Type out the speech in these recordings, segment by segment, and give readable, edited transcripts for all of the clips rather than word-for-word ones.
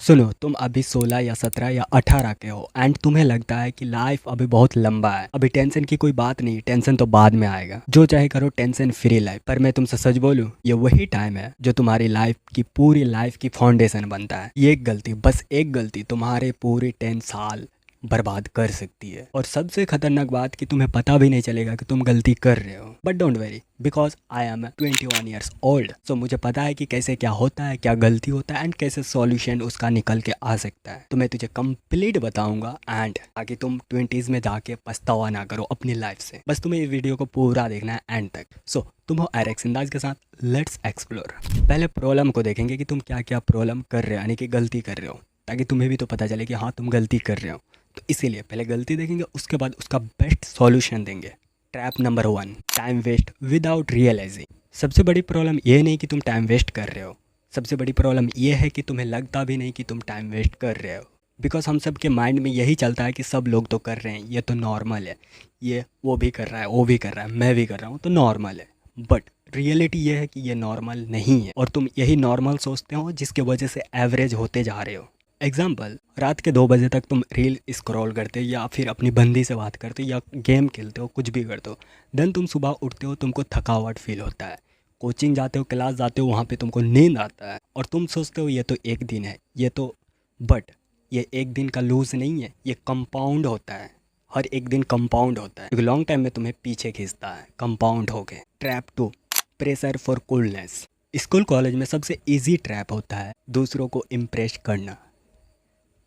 सुनो, तुम अभी 16 या 17 या 18 के हो एंड तुम्हें लगता है कि लाइफ अभी बहुत लंबा है, अभी टेंशन की कोई बात नहीं, टेंशन तो बाद में आएगा, जो चाहे करो, टेंशन फ्री लाइफ। पर मैं तुमसे सच बोलूं, ये वही टाइम है जो तुम्हारी लाइफ की पूरी लाइफ की फाउंडेशन बनता है। ये एक गलती, बस एक गलती तुम्हारे पूरे 10 साल बर्बाद कर सकती है। और सबसे खतरनाक बात कि तुम्हें पता भी नहीं चलेगा कि तुम गलती कर रहे हो। But don't worry, because I am 21 years old. So मुझे पता है कि कैसे क्या होता है, क्या गलती होता है एंड कैसे सॉल्यूशन उसका निकल के आ सकता है। तो मैं तुझे कंप्लीट बताऊंगा एंड ताकि तुम 20s में जाके पछतावा ना करो अपनी लाइफ से। बस तुम्हें ये वीडियो को पूरा देखना है एंड तक। सो तुम हो आरएक्स अंदाज के साथ, लेट्स एक्सप्लोर। पहले प्रॉब्लम को देखेंगे कि तुम क्या क्या प्रॉब्लम कर रहे हो, यानी कि गलती कर रहे हो, ताकि तुम्हें भी तो पता चले कि हाँ तुम गलती कर रहे हो। तो इसीलिए पहले गलती देखेंगे, उसके बाद उसका बेस्ट सॉल्यूशन देंगे। Trap number 1, time waste without realising. सबसे बड़ी प्रॉब्लम ये नहीं कि तुम टाइम वेस्ट कर रहे हो, सबसे बड़ी प्रॉब्लम ये है कि तुम्हें लगता भी नहीं कि तुम टाइम वेस्ट कर रहे हो। बिकॉज हम सब के माइंड में यही चलता है कि सब लोग तो कर रहे हैं, ये तो नॉर्मल है, ये वो भी कर रहा है, वो भी कर रहा है, मैं भी कर रहा हूँ, तो नॉर्मल है। बट रियलिटी ये है कि ये नॉर्मल नहीं है और तुम यही नॉर्मल सोचते हो, जिसके वजह से एवरेज होते जा रहे हो। एग्जाम्पल, रात के 2 बजे तक तुम रील स्क्रॉल करते हो या फिर अपनी बंदी से बात करते हो या गेम खेलते हो, कुछ भी करते हो। देन तुम सुबह उठते हो, तुमको थकावट फील होता है, कोचिंग जाते हो, क्लास जाते हो, वहाँ पे तुमको नींद आता है और तुम सोचते हो ये तो एक दिन है, ये तो। बट ये एक दिन का लूज नहीं है, ये कंपाउंड होता है। हर एक दिन कंपाउंड होता है, लॉन्ग टाइम में तुम्हें पीछे खींचता है, कंपाउंड हो गए। Trap 2, pressure for coolness. School college में सबसे ईजी ट्रैप होता है दूसरों को इम्प्रेस करना,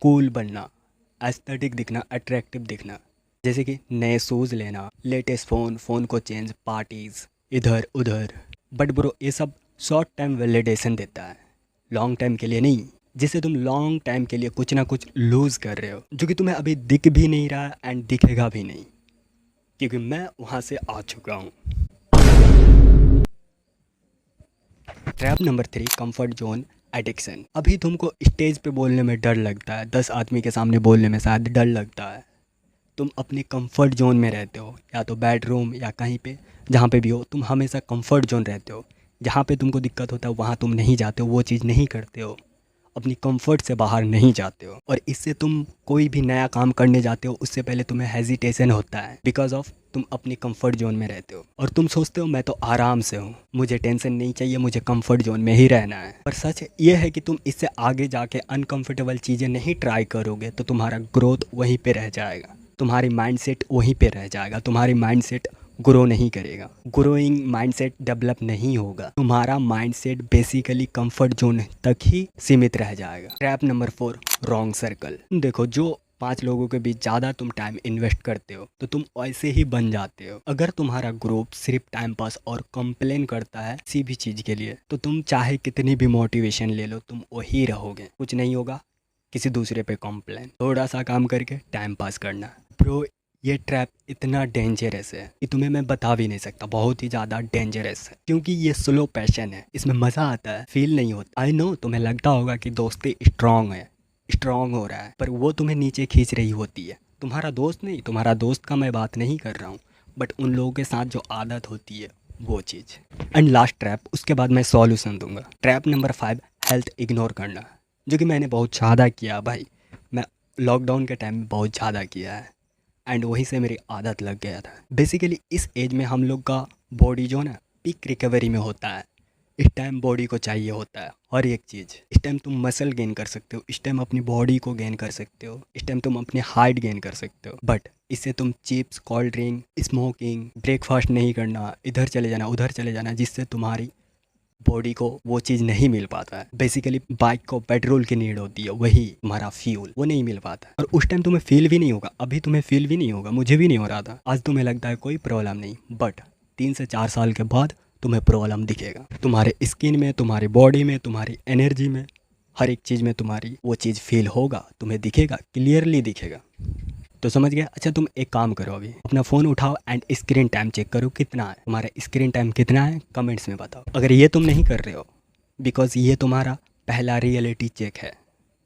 कूल बनना, एस्थेटिक दिखना, अट्रैक्टिव दिखना। जैसे कि नए शूज़ लेना, लेटेस्ट फ़ोन को चेंज, पार्टीज़, इधर उधर। बट ब्रो, ये सब शॉर्ट टाइम वैलिडेशन देता है, लॉन्ग टाइम के लिए नहीं। जिससे तुम लॉन्ग टाइम के लिए कुछ ना कुछ लूज़ कर रहे हो, जो कि तुम्हें अभी दिख भी नहीं रहा एंड दिखेगा भी नहीं, क्योंकि मैं वहाँ से आ चुका हूँ। Trap number 3, comfort zone addiction. अभी तुमको स्टेज पे बोलने में डर लगता है, 10 आदमी के सामने बोलने में शायद डर लगता है। तुम अपने कंफर्ट जोन में रहते हो, या तो बेडरूम या कहीं पे, जहाँ पे भी हो, तुम हमेशा कंफर्ट जोन रहते हो। जहाँ पे तुमको दिक्कत होता है वहाँ तुम नहीं जाते हो, वो चीज़ नहीं करते हो, अपनी कंफर्ट से बाहर नहीं जाते हो। और इससे तुम कोई भी नया काम करने जाते हो, उससे पहले तुम्हें हेजिटेशन होता है, बिकॉज ऑफ तुम अपनी कंफर्ट जोन में रहते हो और तुम सोचते हो मैं तो आराम से हूँ, मुझे टेंशन नहीं चाहिए, मुझे कंफर्ट जोन में ही रहना है। पर सच ये है कि तुम इससे आगे जाके अनकंफर्टेबल चीज़ें नहीं ट्राई करोगे तो तुम्हारा ग्रोथ वहीं पे रह जाएगा, तुम्हारी माइंडसेट वहीं पे रह जाएगा, तुम्हारी माइंडसेट ग्रो नहीं करेगा, ग्रोइंग माइंडसेट डेवलप नहीं होगा, तुम्हारा माइंडसेट बेसिकली कंफर्ट जोन तक ही सीमित रह जाएगा। Trap number 4, wrong circle. देखो, जो 5 लोगों के बीच ज़्यादा तुम टाइम इन्वेस्ट करते हो तो तुम ऐसे ही बन जाते हो। अगर तुम्हारा ग्रुप सिर्फ टाइम पास और कंप्लेन करता है किसी भी चीज़ के लिए, तो तुम चाहे कितनी भी मोटिवेशन ले लो, तुम वही रहोगे, कुछ नहीं होगा, किसी दूसरे पे कंप्लेन, थोड़ा सा काम करके टाइम पास करना। ब्रो, ये ट्रैप इतना डेंजरस है कि तुम्हें मैं बता भी नहीं सकता, बहुत ही ज़्यादा डेंजरस है, क्योंकि ये स्लो पैशन है, इसमें मज़ा आता है, फील नहीं होता। आई नो तुम्हें लगता होगा कि दोस्ती स्ट्रांग है, स्ट्रांग हो रहा है, पर वो तुम्हें नीचे खींच रही होती है। तुम्हारा दोस्त नहीं, तुम्हारा दोस्त का मैं बात नहीं कर रहा हूँ, बट उन लोगों के साथ जो आदत होती है वो चीज़। एंड लास्ट ट्रैप, उसके बाद मैं सॉल्यूशन दूंगा। ट्रैप नंबर 5, हेल्थ इग्नोर करना, जो कि मैंने बहुत ज़्यादा किया भाई। मैं लॉकडाउन के टाइम में बहुत ज़्यादा किया है एंड वहीं से मेरी आदत लग गया था। बेसिकली इस एज में हम लोग का बॉडी जो है ना, पीक रिकवरी में होता है। इस टाइम बॉडी को चाहिए होता है हर एक चीज़। इस टाइम तुम मसल गेन कर सकते हो, इस टाइम अपनी बॉडी को गेन कर सकते हो, इस टाइम तुम अपनी हाइट गेन कर सकते हो। बट इससे तुम chips, cold drink, smoking, breakfast नहीं करना, इधर चले जाना, उधर चले जाना, जिससे तुम्हारी बॉडी को वो चीज़ नहीं मिल पाता है। बेसिकली बाइक को पेट्रोल की नीड होती है, वही हमारा फ्यूल, वो नहीं मिल पाता। और उस टाइम तुम्हें फील भी नहीं होगा, अभी तुम्हें फील भी नहीं होगा, मुझे भी नहीं हो रहा था। आज तुम्हें लगता है कोई प्रॉब्लम नहीं, बट 3 से 4 साल के बाद तुम्हें प्रॉब्लम दिखेगा, तुम्हारे स्किन में, तुम्हारी बॉडी में, तुम्हारी एनर्जी में, हर एक चीज़ में तुम्हारी वो चीज़ फील होगा, तुम्हें दिखेगा, क्लियरली दिखेगा। तो समझ गया। अच्छा, तुम एक काम करो, अभी अपना फ़ोन उठाओ एंड स्क्रीन टाइम चेक करो कितना है, तुम्हारा स्क्रीन टाइम कितना है, कमेंट्स में बताओ। अगर ये तुम नहीं कर रहे हो, बिकॉज ये तुम्हारा पहला रियलिटी चेक है,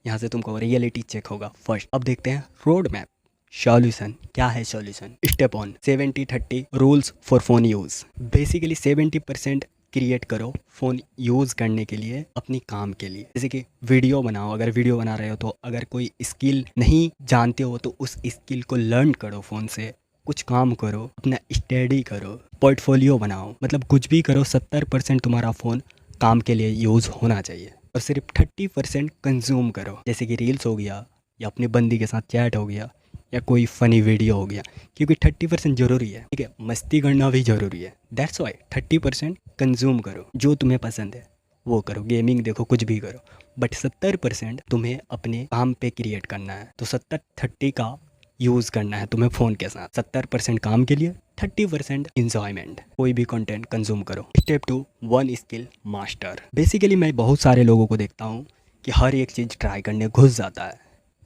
यहाँ से तुमको रियलिटी चेक होगा फर्स्ट। अब देखते हैं रोड मैप, सॉल्यूशन क्या है। Solution, step 1, 70-30 rules for phone use. Basically 70% create करो फ़ोन यूज़ करने के लिए, अपनी काम के लिए। जैसे कि वीडियो बनाओ, अगर वीडियो बना रहे हो तो अगर कोई स्किल नहीं जानते हो तो उस स्किल को लर्न करो फ़ोन से, कुछ काम करो, अपना स्टडी करो, पोर्टफोलियो बनाओ, मतलब कुछ भी करो। 70% तुम्हारा फ़ोन काम के लिए यूज़ होना चाहिए और सिर्फ 30% कंज्यूम करो, जैसे कि रील्स हो गया या अपनी बंदी के साथ चैट हो गया या कोई फ़नी वीडियो हो गया, क्योंकि 30% ज़रूरी है, ठीक है। मस्ती करना भी ज़रूरी है, दैट्स वाई 30% कंज्यूम करो, जो तुम्हें पसंद है वो करो, गेमिंग देखो, कुछ भी करो, बट 70% तुम्हें अपने काम पे क्रिएट करना है। तो 70-30 का यूज़ करना है तुम्हें फ़ोन के साथ। 70% काम के लिए, 30% इंजॉयमेंट। कोई भी कंटेंट कंज्यूम करो। Step 2, 1 skill master. बेसिकली मैं बहुत सारे लोगों को देखता हूँ कि हर एक चीज़ ट्राई करने घुस जाता है,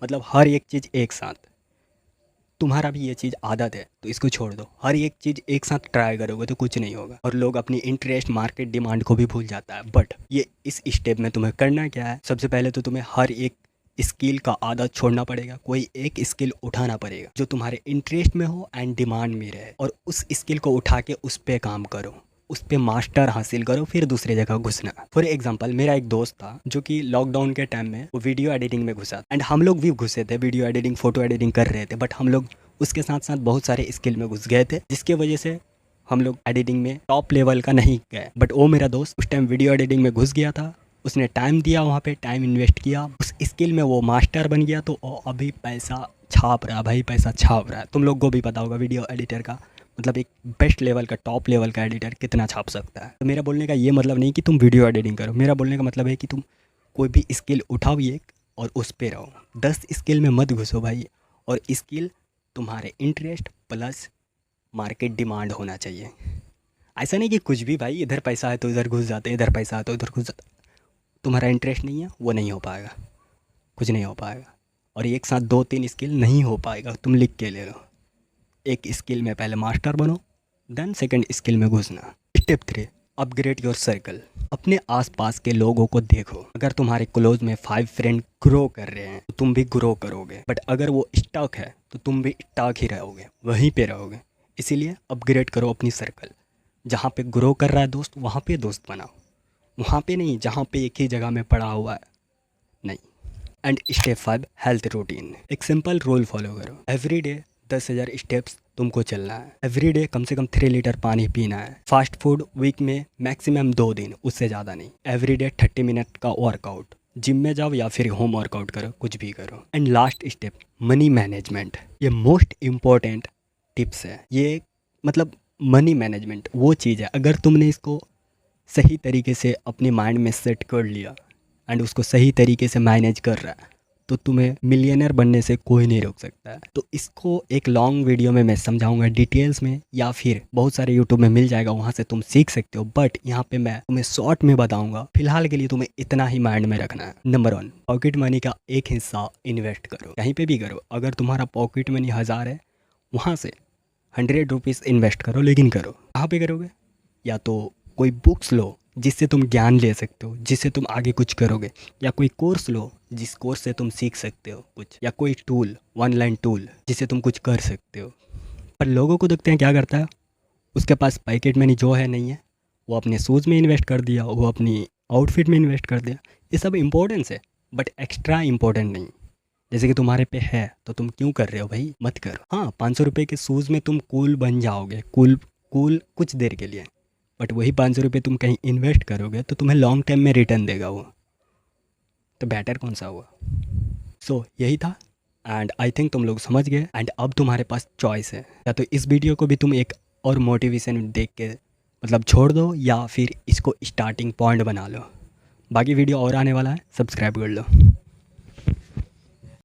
मतलब हर एक चीज़ एक साथ। तुम्हारा भी ये चीज़ आदत है तो इसको छोड़ दो। हर एक चीज़ एक साथ ट्राई करोगे तो कुछ नहीं होगा और लोग अपनी इंटरेस्ट, मार्केट डिमांड को भी भूल जाता है। बट ये इस स्टेप में तुम्हें करना क्या है, सबसे पहले तो तुम्हें हर एक स्किल का आदत छोड़ना पड़ेगा। कोई एक स्किल उठाना पड़ेगा जो तुम्हारे इंटरेस्ट में हो एंड डिमांड में रहे, और उस स्किल को उठा के उस पर काम करो, उस पर मास्टर हासिल करो, फिर दूसरी जगह घुसना। फॉर एग्जांपल, मेरा एक दोस्त था जो कि लॉकडाउन के टाइम में वो वीडियो एडिटिंग में घुसा एंड हम लोग भी घुसे थे, वीडियो एडिटिंग, फोटो एडिटिंग कर रहे थे, बट हम लोग उसके साथ साथ बहुत सारे स्किल में घुस गए थे, जिसके वजह से हम लोग एडिटिंग में टॉप लेवल का नहीं गए। बट वो मेरा दोस्त उस टाइम वीडियो एडिटिंग में घुस गया था, उसने टाइम दिया, वहाँ पे टाइम इन्वेस्ट किया, उस स्किल में वो मास्टर बन गया, तो वो अभी पैसा छाप रहा है भाई, पैसा छाप रहा है। तुम लोग को भी पता होगा वीडियो एडिटर का मतलब एक बेस्ट लेवल का, टॉप लेवल का एडिटर कितना छाप सकता है। तो मेरा बोलने का ये मतलब नहीं कि तुम वीडियो एडिटिंग करो, मेरा बोलने का मतलब है कि तुम कोई भी स्किल उठाओ एक और उस पर रहो। 10 स्किल में मत घुसो भाई, और स्किल तुम्हारे इंटरेस्ट प्लस मार्केट डिमांड होना चाहिए। ऐसा नहीं कि कुछ भी भाई, इधर पैसा है तो इधर घुस जाते, इधर पैसा है तो इधर घुस जाते। तुम्हारा इंटरेस्ट नहीं है, वो नहीं हो पाएगा, कुछ नहीं हो पाएगा। और एक साथ 2-3 स्किल नहीं हो पाएगा, तुम लिख के ले लो। एक स्किल में पहले मास्टर बनो, देन सेकंड स्किल में घुसना। Step 3, upgrade your circle. अपने आसपास के लोगों को देखो। अगर तुम्हारे क्लोज में 5 फ्रेंड ग्रो कर रहे हैं तो तुम भी ग्रो करोगे, बट अगर वो स्टक है तो तुम भी स्टक ही रहोगे, वहीं पे रहोगे। इसीलिए अपग्रेड करो अपनी सर्कल। जहाँ पे ग्रो कर रहा है दोस्त, वहाँ पे दोस्त बनाओ, वहाँ पे नहीं जहाँ पे एक ही जगह में पड़ा हुआ है, नहीं। And step 5, health routine. एक सिंपल रूल फॉलो करो। एवरी डे 10,000 स्टेप्स तुमको चलना है। एवरी डे कम से कम 3 लीटर पानी पीना है। फास्ट फूड वीक में मैक्सिमम 2 दिन, उससे ज़्यादा नहीं। एवरी डे 30 मिनट का वर्कआउट। जिम में जाओ या फिर होम वर्कआउट करो, कुछ भी करो। And last step, money management. ये मोस्ट इम्पॉर्टेंट टिप्स है ये, मतलब मनी मैनेजमेंट वो चीज़ है, अगर तुमने इसको सही तरीके से अपने माइंड में सेट कर लिया एंड उसको सही तरीके से मैनेज कर रहा है तो तुम्हें मिलियनर बनने से कोई नहीं रोक सकता है। तो इसको एक लॉन्ग वीडियो में मैं समझाऊंगा डिटेल्स में, या फिर बहुत सारे यूट्यूब में मिल जाएगा, वहाँ से तुम सीख सकते हो। बट यहाँ पे मैं तुम्हें शॉर्ट में बताऊंगा। फिलहाल के लिए तुम्हें इतना ही माइंड में रखना है। नंबर 1, पॉकेट मनी का एक हिस्सा इन्वेस्ट करो, कहीं पे भी करो। अगर तुम्हारा पॉकेट मनी 1000 है, वहाँ से 100 रुपीज़ इन्वेस्ट करो, लेकिन करो कहाँ पे करोगे? या तो कोई बुक्स लो जिससे तुम ज्ञान ले सकते हो, जिससे तुम आगे कुछ करोगे, या कोई कोर्स लो जिस कोर्स से तुम सीख सकते हो कुछ, या कोई टूल, ऑनलाइन टूल जिससे तुम कुछ कर सकते हो। पर लोगों को देखते हैं क्या करता है, उसके पास पॉकेट मनी जो है नहीं है, वो अपने शूज़ में इन्वेस्ट कर दिया, वो अपनी आउटफिट में इन्वेस्ट कर दिया। ये सब इम्पोर्टेंस है बट एक्स्ट्रा इम्पोर्टेंट नहीं। जैसे कि तुम्हारे पे है तो तुम क्यों कर रहे हो भाई, मत करो। हाँ, 500 रुपये के शूज़ में तुम कूल बन जाओगे, कूल कुछ देर के लिए, बट वही 500 रुपये तुम कहीं इन्वेस्ट करोगे तो तुम्हें लॉन्ग टाइम में रिटर्न देगा वो, तो बेटर कौन सा हुआ? सो यही था एंड आई थिंक तुम लोग समझ गए। एंड अब तुम्हारे पास चॉइस है, या तो इस वीडियो को भी तुम एक और मोटिवेशन देख के मतलब छोड़ दो, या फिर इसको स्टार्टिंग पॉइंट बना लो। बाकी वीडियो और आने वाला है, सब्सक्राइब कर लो।